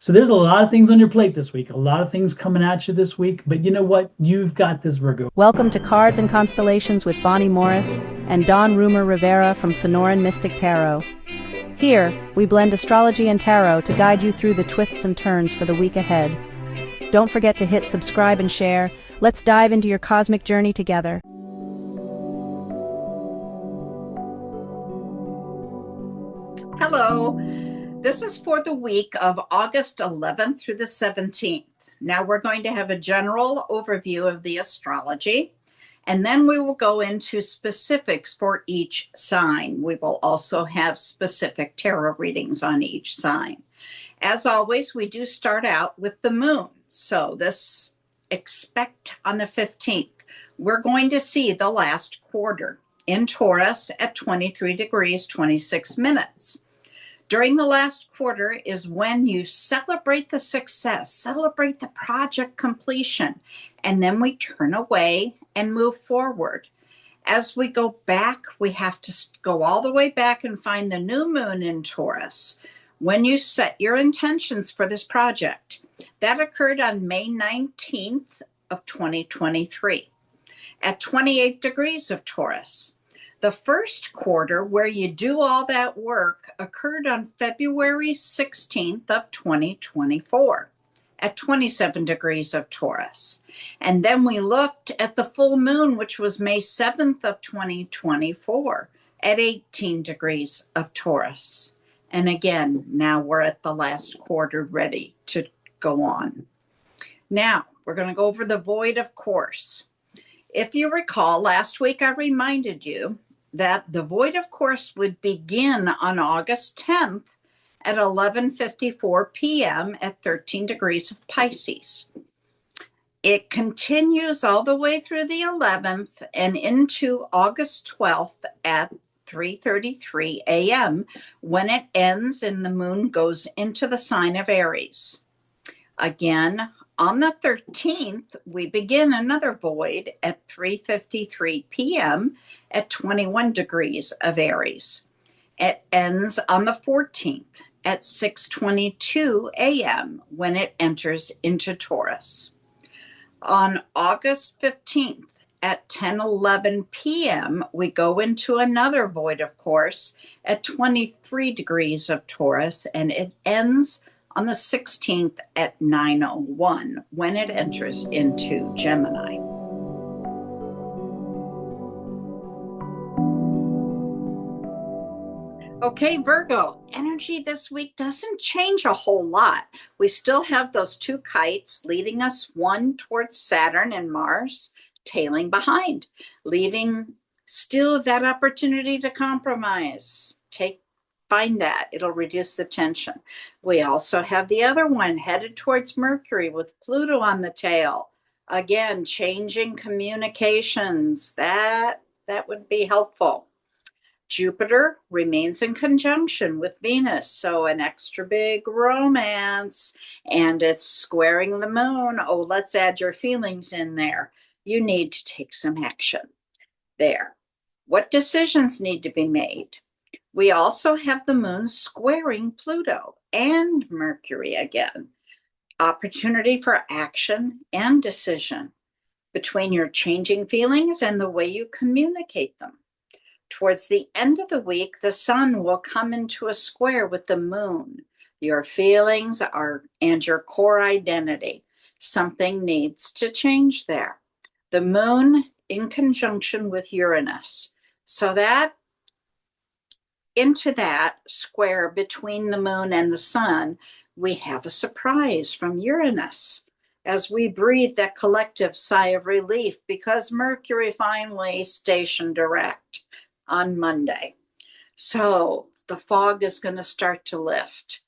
So there's a lot of things on your plate this week, a lot of things coming at you this week. But you know what? You've got this, Virgo. Welcome to Cards and Constellations with Bonnie Morris and Don Rumor Rivera from Sonoran Mystic Tarot. Here, we blend astrology and tarot to guide you through the twists and turns for the week ahead. Don't forget to hit subscribe and share. Let's dive into your cosmic journey together. Hello, this is for the week of August 11th through the 17th. Now we're going to have a general overview of the astrology, and then we will go into specifics for each sign. We will also have specific tarot readings on each sign. As always, we do start out with the moon. So expect on the 15th, we're going to see the last quarter in Taurus at 23 degrees, 26 minutes. During the last quarter is when you celebrate the success, celebrate the project completion, and then we turn away and move forward. As we go back, we have to go all the way back and find the new moon in Taurus. When you set your intentions for this project, that occurred on May 19th of 2023 at 28 degrees of Taurus. The first quarter where you do all that work occurred on February 16th of 2024 at 27 degrees of Taurus. And then we looked at the full moon, which was May 7th of 2024 at 18 degrees of Taurus. And again, now we're at the last quarter ready to go on. Now, we're going to go over the void, of course. If you recall, last week I reminded you that the void, of course, would begin on August 10th at 11:54 p.m. at 13 degrees of Pisces. It continues all the way through the 11th and into August 12th at 3:33 a.m. when it ends and the moon goes into the sign of Aries. Again, on the 13th, we begin another void at 3:53 p.m. at 21 degrees of Aries. It ends on the 14th at 6:22 a.m. when it enters into Taurus. On August 15th at 10:11 p.m., we go into another void, of course, at 23 degrees of Taurus, and it ends on the 16th at 9:01 when it enters into Gemini. Okay, Virgo, energy this week doesn't change a whole lot. We still have those two kites leading us, one towards Saturn and Mars, tailing behind, leaving still that opportunity to compromise. Find that. It'll reduce the tension. We also have the other one headed towards Mercury with Pluto on the tail. Again, changing communications. That would be helpful. Jupiter remains in conjunction with Venus, so an extra big romance, and it's squaring the moon. Oh, let's add your feelings in there. You need to take some action there. What decisions need to be made? We also have the moon squaring Pluto and Mercury again. Opportunity for action and decision between your changing feelings and the way you communicate them. Towards the end of the week, the sun will come into a square with the moon. Your feelings and your core identity. Something needs to change there. The moon in conjunction with Uranus. So that into that square between the moon and the sun, we have a surprise from Uranus as we breathe that collective sigh of relief because Mercury finally stationed direct on Monday. So the fog is going to start to lift.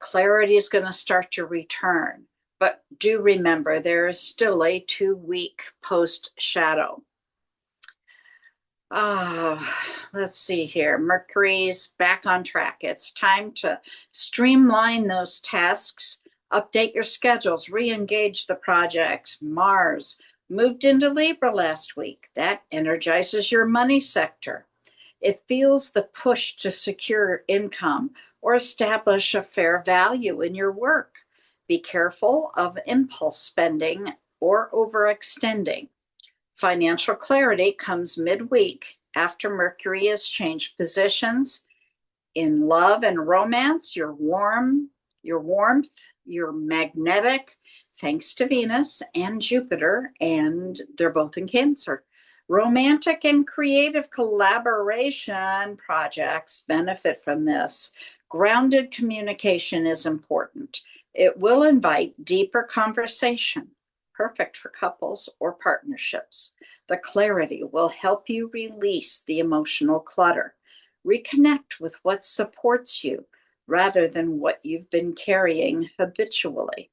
Clarity is going to start to return. But do remember, there is still a 2-week post-shadow. Let's see here. Mercury's back on track. It's time to streamline those tasks, update your schedules, re-engage the projects. Mars moved into Libra last week. That energizes your money sector. It feels the push to secure income or establish a fair value in your work. Be careful of impulse spending or overextending. Financial clarity comes midweek after Mercury has changed positions. In love and romance, you're warm, your warmth, you're magnetic, thanks to Venus and Jupiter, and they're both in Cancer. Romantic and creative collaboration projects benefit from this. Grounded communication is important. It will invite deeper conversation, perfect for couples or partnerships. The clarity will help you release the emotional clutter. Reconnect with what supports you rather than what you've been carrying habitually.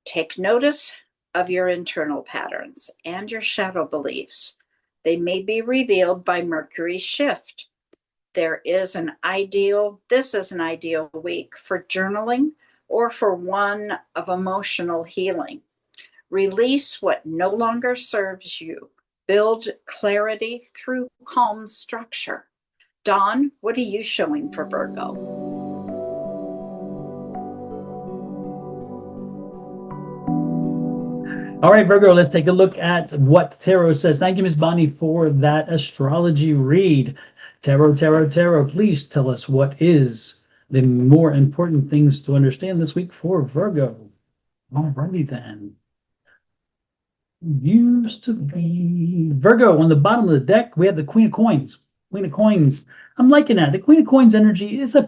Take notice of your internal patterns and your shadow beliefs. They may be revealed by Mercury's shift. This is an ideal week for journaling or for one of emotional healing. Release what no longer serves you. Build clarity through calm structure. Dawn, what are you showing for Virgo? All right, Virgo, let's take a look at what Tarot says. Thank you, Ms. Bonnie, for that astrology read. Tarot, please tell us what is the more important things to understand this week for Virgo. All righty then. Used to be Virgo on the bottom of the deck. We have the Queen of Coins. Queen of Coins. I'm liking that. The Queen of Coins energy is a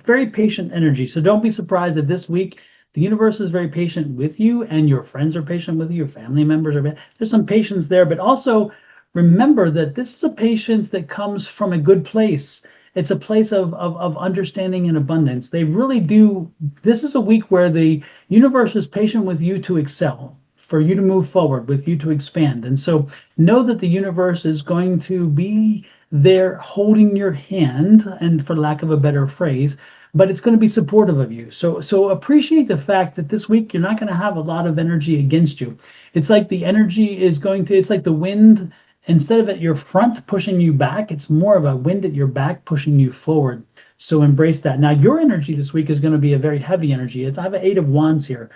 very patient energy. So don't be surprised that this week the universe is very patient with you, and your friends are patient with you, your family members are. There's some patience there, but also remember that this is a patience that comes from a good place. It's a place of understanding and abundance. They really do. This is a week where the universe is patient with you to excel, for you to move forward, with you to expand. And so know that the universe is going to be there holding your hand, and for lack of a better phrase, but it's going to be supportive of you. So appreciate the fact that this week you're not going to have a lot of energy against you. It's like the energy is going to, it's like the wind, instead of at your front pushing you back, it's more of a wind at your back pushing you forward. So embrace that. Now, your energy this week is going to be a very heavy energy. I have an 8 of Wands here.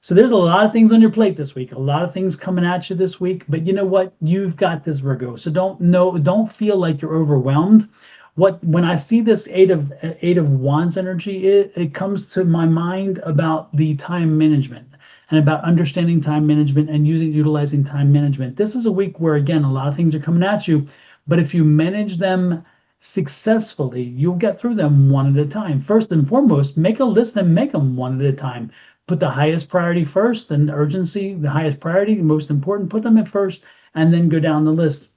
So there's a lot of things on your plate this week, a lot of things coming at you this week, but you know what? You've got this, Virgo. So don't feel like you're overwhelmed. When I see this eight of Wands energy, it comes to my mind about the time management and about understanding time management and utilizing time management. This is a week where, again, a lot of things are coming at you, but if you manage them successfully, you'll get through them one at a time. First and foremost, make a list and make them one at a time. Put the highest priority first, and urgency, the highest priority, the most important, put them at first, and then go down the list.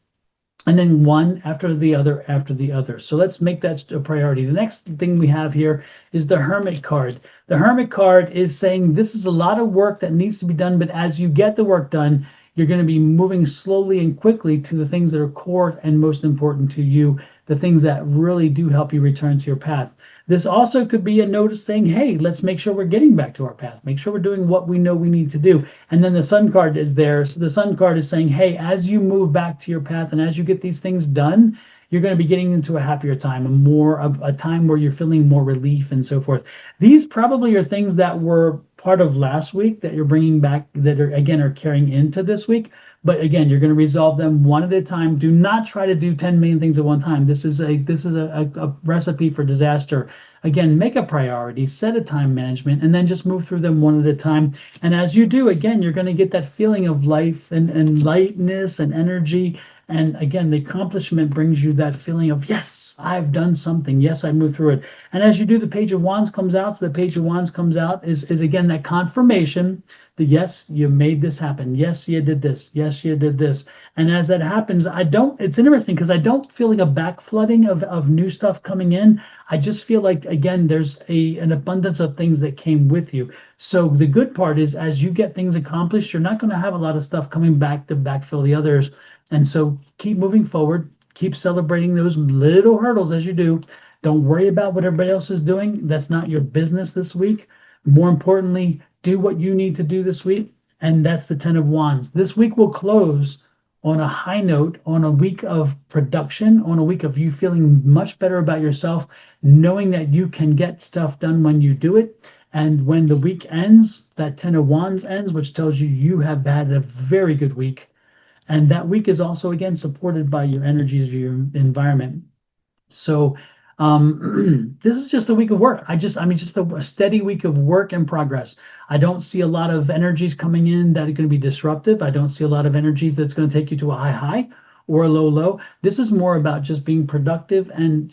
And then one after the other after the other. So let's make that a priority. The next thing we have here is the Hermit card. The Hermit card is saying this is a lot of work that needs to be done, but as you get the work done, you're going to be moving slowly and quickly to the things that are core and most important to you, the things that really do help you return to your path. This also could be a notice saying, hey, let's make sure we're getting back to our path. Make sure we're doing what we know we need to do. And then the Sun card is there. So the Sun card is saying, hey, as you move back to your path and as you get these things done, you're going to be getting into a happier time, a time where you're feeling more relief and so forth. These probably are things that were part of last week that you're bringing back, that are carrying into this week. But again, you're going to resolve them one at a time. Do not try to do 10 million things at one time. This is a recipe for disaster. Again, make a priority, set a time management, and then just move through them one at a time. And as you do, again, you're going to get that feeling of life and lightness and energy. And again, the accomplishment brings you that feeling of, yes, I've done something. Yes, I moved through it. And as you do, the Page of Wands comes out. So the Page of Wands comes out is again, that confirmation that, yes, you made this happen. Yes, you did this. Yes, you did this. And as that happens, it's interesting because I don't feel like a backflooding of new stuff coming in. I just feel like, again, there's an abundance of things that came with you. So the good part is, as you get things accomplished, you're not going to have a lot of stuff coming back to backfill the others. And so keep moving forward, keep celebrating those little hurdles as you do. Don't worry about what everybody else is doing. That's not your business this week. More importantly, do what you need to do this week. And that's the 10 of Wands. This week will close on a high note, on a week of production, on a week of you feeling much better about yourself, knowing that you can get stuff done when you do it. And when the week ends, that 10 of Wands ends, which tells you you have had a very good week. And that week is also, again, supported by your energies of your environment. So this is just a week of work. I mean, just a steady week of work and progress. I don't see a lot of energies coming in that are going to be disruptive. I don't see a lot of energies that's going to take you to a high or a low. This is more about just being productive and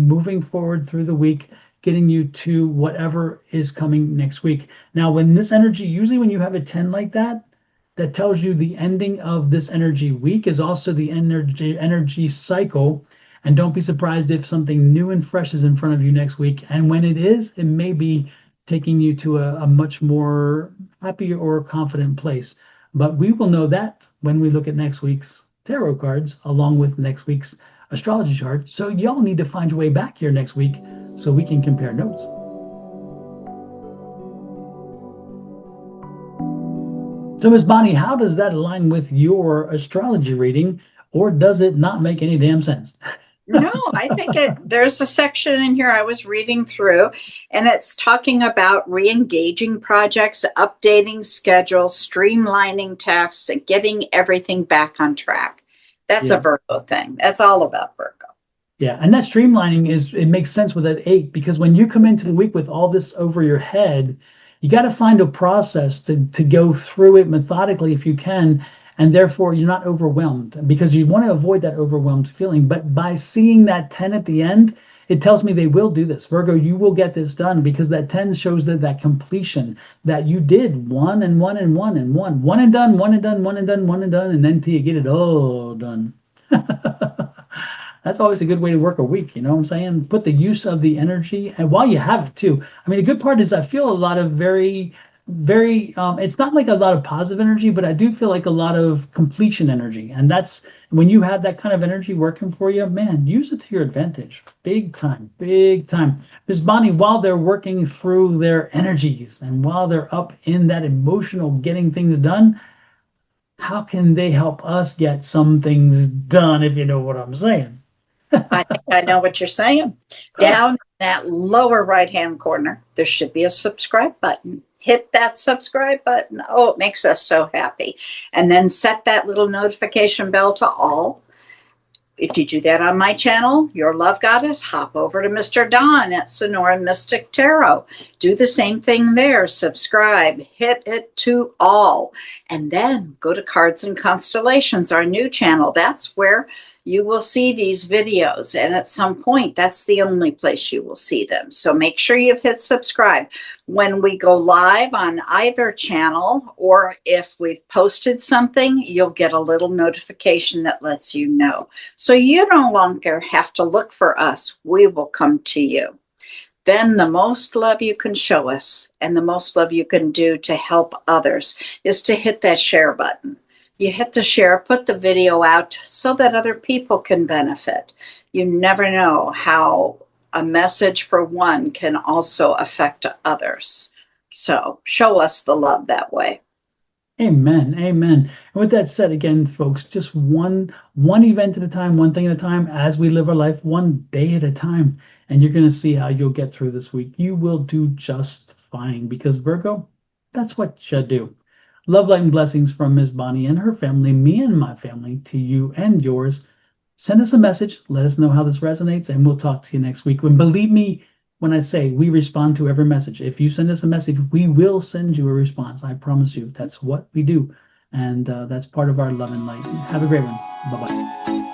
moving forward through the week, getting you to whatever is coming next week. Now, when this energy, usually when you have a 10 like that, that tells you the ending of this energy week is also the energy cycle. And don't be surprised if something new and fresh is in front of you next week. And when it is, it may be taking you to a much more happy or confident place. But we will know that when we look at next week's tarot cards, along with next week's astrology chart. So y'all need to find your way back here next week so we can compare notes. So, Ms. Bonnie, how does that align with your astrology reading, or does it not make any damn sense? No, I think there's a section in here I was reading through, and it's talking about re-engaging projects, updating schedules, streamlining tasks, and getting everything back on track. That's a Virgo thing. That's all about Virgo. Yeah, and that streamlining it makes sense with that 8, because when you come into the week with all this over your head, you got to find a process to go through it methodically if you can, and therefore you're not overwhelmed, because you want to avoid that overwhelmed feeling. But by seeing that 10 at the end, it tells me they will do this. Virgo, you will get this done, because that 10 shows that completion, that you did one and one and one and one, one and done, one and done, one and done, one and done, and then till you get it all done. That's always a good way to work a week, you know what I'm saying? Put the use of the energy, and while you have it too. I mean, the good part is I feel a lot of very, it's not like a lot of positive energy, but I do feel like a lot of completion energy. And that's when you have that kind of energy working for you, man, use it to your advantage. Big time, big time. Ms. Bonnie, while they're working through their energies and while they're up in that emotional getting things done, how can they help us get some things done, if you know what I'm saying? I think I know what you're saying. Down in that lower right-hand corner, there should be a subscribe button. Hit that subscribe button. Oh, it makes us so happy. And then set that little notification bell to all. If you do that on my channel, Your Love Goddess, hop over to Mr. Don at Sonoran Mystic Tarot. Do the same thing there. Subscribe, hit it to all. And then go to Cards and Constellations, our new channel. That's where you will see these videos. And at some point, that's the only place you will see them. So make sure you've hit subscribe. When we go live on either channel, or if we've posted something, you'll get a little notification that lets you know. So you no longer have to look for us. We will come to you. Then the most love you can show us and the most love you can do to help others is to hit that share button. You hit the share, put the video out so that other people can benefit. You never know how a message for one can also affect others. So show us the love that way. Amen. Amen. And with that said, again, folks, just one event at a time, one thing at a time, as we live our life, one day at a time. And you're going to see how you'll get through this week. You will do just fine, because Virgo, that's what you do. Love, light, and blessings from Ms. Bonnie and her family, me and my family, to you and yours. Send us a message. Let us know how this resonates, and we'll talk to you next week. And believe me when I say we respond to every message. If you send us a message, we will send you a response. I promise you. That's what we do. And that's part of our love and light. Have a great one. Bye-bye.